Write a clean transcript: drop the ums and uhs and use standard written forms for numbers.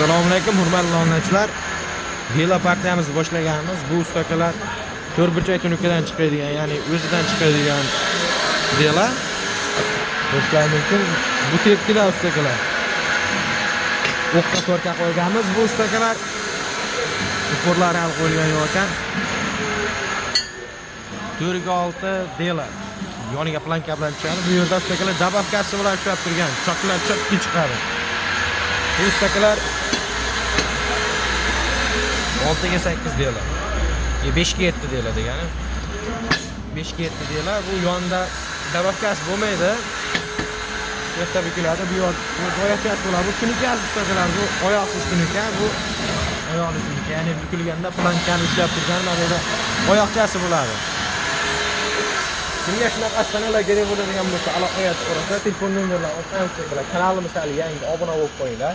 Assalomu alaykum hurmatli obunachilar. Velo partiyamizni boshlaganmiz. Bu ustakalar to'rtburchak tunukadan chiqadigan, ya'ni o'zidan chiqadigan velo. Boshlash mumkin. Bu tepkilar ustakalar. O'qqa to'rtga qo'yganmiz. Bu ustakalar uporlar hal qo'yilgan yo'q ekan. 4-6 velo. Yoniga planka bilan chiqadi. Bu yerda ustakalar dabavkasi bilan ishlab turgan. Choklar chotki chiqadi. Bu ustakalar 6 ga 8 deylar. 5 ga 7 deylar degani. 5 ga 7 deylar. Bu yonda dabavkasi bo'lmaydi. Yerda bukiladi. Bu yor oyoqchasi bo'ladi. Bu tunuka ustakalar, bu oyoqsiz tunuka, bu oyoqli tunuka. Ya'ni bukilganda plankani ishlab turgan narada oyoqchasi bo'ladi. Kimga shunaqa avtomobillar kerak bo'ladigan bo'lsa, aloqaga chiqinglar, telefon nomerlarini o'tib kanalimiz hali yangi obuna bo'lib qo'yinglar.